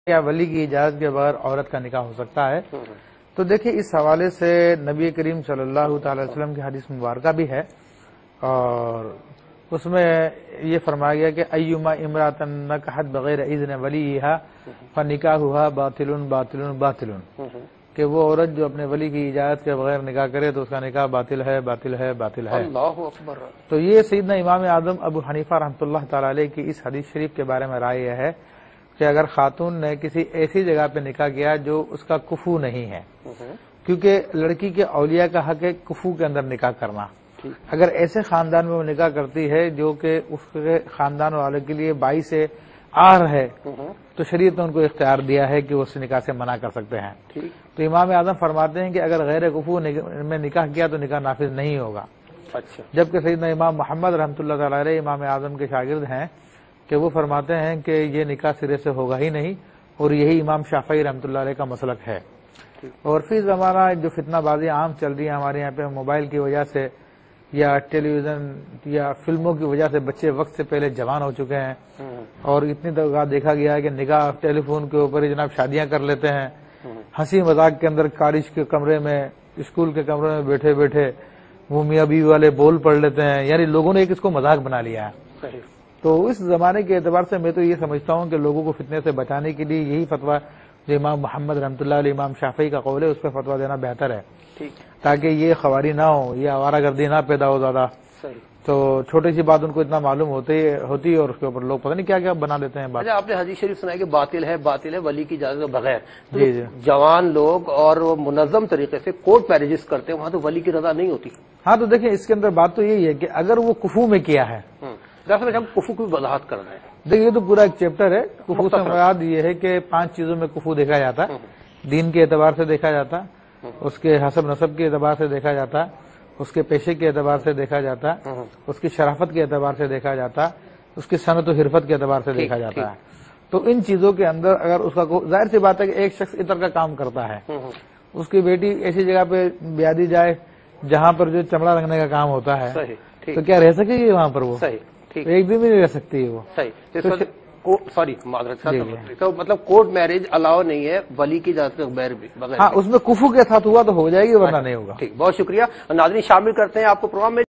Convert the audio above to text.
کیا ولی کی اجازت کے بغیر عورت کا نکاح ہو سکتا ہے؟ تو دیکھیں اس حوالے سے نبی کریم صلی اللہ تعالی وسلم کی حدیث مبارکہ بھی ہے، اور اس میں یہ فرمایا گیا کہ ایما امرأۃ نکحت بغیر اذن ولیہا فنکاحها باطل باطل باطل، کہ وہ عورت جو اپنے ولی کی اجازت کے بغیر نکاح کرے تو اس کا نکاح باطل ہے باطل ہے باطل ہے۔ اللہ اکبر۔ تو یہ سیدنا امام اعظم ابو حنیفہ رحمۃ اللہ تعالی علیہ کی اس حدیث شریف کے بارے میں رائے یہ ہے کہ اگر خاتون نے کسی ایسی جگہ پہ نکاح کیا جو اس کا کفو نہیں ہے، کیونکہ لڑکی کے اولیاء کا حق ہے کفو کے اندر نکاح کرنا، اگر ایسے خاندان میں وہ نکاح کرتی ہے جو کہ اس کے خاندان والے کے لیے باعث عار ہے تو شریعت نے ان کو اختیار دیا ہے کہ وہ اس نکاح سے منع کر سکتے ہیں۔ تو امام اعظم فرماتے ہیں کہ اگر غیر کفو میں نکاح کیا تو نکاح نافذ نہیں ہوگا۔ جبکہ سیدنا امام محمد رحمۃ اللہ تعالی علیہ امام اعظم کے شاگرد ہیں کہ وہ فرماتے ہیں کہ یہ نکاح سرے سے ہوگا ہی نہیں، اور یہی امام شافعی رحمۃ اللہ علیہ کا مسلک ہے۔ اور فی زمانہ جو فتنہ بازی عام چل رہی ہے ہمارے یہاں پہ، موبائل کی وجہ سے یا ٹیلی ویژن یا فلموں کی وجہ سے بچے وقت سے پہلے جوان ہو چکے ہیں، اور اتنی دفعہ دیکھا گیا ہے کہ نکاح ٹیلی فون کے اوپر ہی جناب شادیاں کر لیتے ہیں، ہنسی مذاق کے اندر کالج کے کمرے میں، اسکول کے کمرے میں بیٹھے بیٹھے وہ میاں بیوی والے بول پڑھ لیتے ہیں، یعنی لوگوں نے ایک اس کو مذاق بنا لیا ہے۔ تو اس زمانے کے اعتبار سے میں تو یہ سمجھتا ہوں کہ لوگوں کو فتنے سے بچانے کے لیے یہی فتویٰ جو امام محمد رحمۃ اللہ علیہ امام شافعی کا قول ہے اس پہ فتویٰ دینا بہتر ہے، تاکہ یہ خواری نہ ہو، یہ آوارہ گردی نہ پیدا ہو زیادہ۔ تو چھوٹی سی بات ان کو اتنا معلوم ہوتی اور اس کے اوپر لوگ پتہ نہیں کیا کیا بنا لیتے ہیں بات۔ آپ نے حدیث شریف سنا ہے کہ باطل ہے ولی کی اجازت کے بغیر۔ جوان لوگ اور وہ منظم طریقے سے کورٹ میرجز کرتے ہیں، وہاں تو ولی کی رضا نہیں ہوتی۔ ہاں تو دیکھیں اس کے اندر بات تو یہی ہے کہ اگر وہ کفو میں کیا ہے، دراصل ہم کفو کی وضاحت کر رہے ہیں۔ دیکھیے یہ تو پورا ایک چیپٹر ہے۔ کفو سے مراد یہ ہے کہ 5 چیزوں میں کفو دیکھا جاتا ہے، دین کے اعتبار سے دیکھا جاتا، اس کے حسب نسب کے اعتبار سے دیکھا جاتا، اس کے پیشے کے اعتبار سے دیکھا جاتا، اس کی شرافت کے اعتبار سے دیکھا جاتا، اس کی صنعت و حرفت کے اعتبار سے دیکھا جاتا ہے۔ تو ان چیزوں کے اندر اگر اس کا ظاہر سی بات ہے کہ ایک شخص عطر کا کام کرتا ہے، اس کی بیٹی ایسی جگہ پہ بیاہ دی جائے جہاں پر جو چمڑا رنگنے کا کام ہوتا ہے تو کیا رہ سکے گی وہاں پر؟ وہ ایک دن بھی نہیں رہ سکتی ہے وہ۔ سوری معذرت، تو مطلب کورٹ میرج الاؤ نہیں ہے ولی کی اجازت کے بغیر بھی؟ ہاں اس میں کفو کے ساتھ ہوا تو ہو جائے گی ورنہ نہیں ہوگا۔ ٹھیک، بہت شکریہ۔ ناظرین شامل کرتے ہیں آپ کو پروگرام میں۔